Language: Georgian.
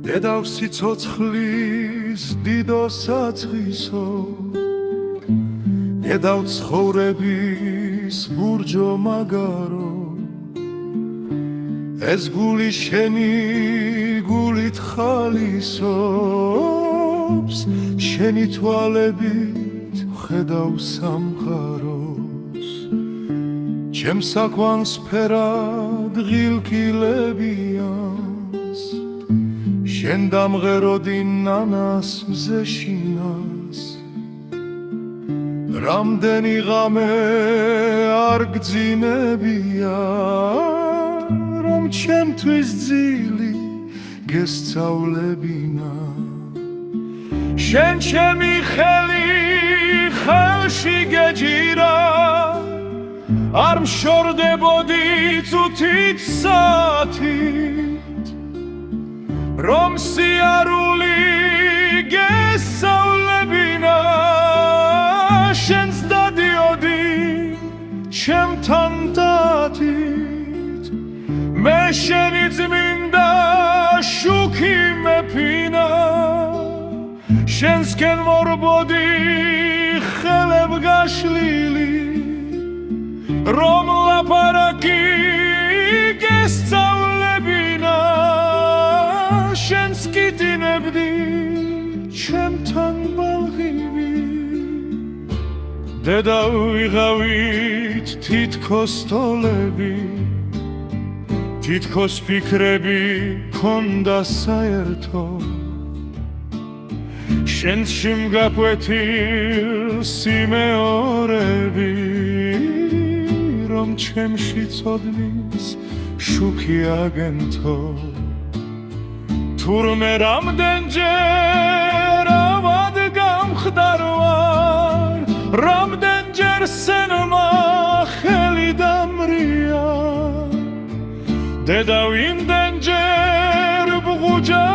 დედავ სიცოცხლის დიდო საწყისო დედავ ცხოვრების ბურჯო მაგარო ეს გული შენი გულით ხალისობს შენი თვალებით ხედავ სამყაროს ჩემ საკვანს ფერად ღილკილებიანს შენ დამღეროდი ნანას მზეშინას რამდენი ღამე არ გძინებია რომ ჩემთვის ძილი გესწავლებინა შენ ჩემი ხელი ხელში გეჯირა არ მშორდებოდი წუთით საათით რომ სიარული გესწავლებინა შენს დადიოდი ჩემთან დათით მე შენი წმინდა შუქი მეფინა შენსკენ მორბოდი ხელებ გაშლილი რომ ლაპარაკი გესწავლებინა შენს კიტინებდი ჩემთან ბალღივი დედა ვიღავით თითქოს თოლები თითქოს ფიქრები ქონდა საერთო შენში მგაკვეთილ სიმეორები რომ ჩემში წოდნის შუქი აგენთო თურმე რამდენჯერ ავად გამხდარ ვარ რამდენჯერ სენმა ხელი დამრია დედა იმდენჯერ ბღუჯა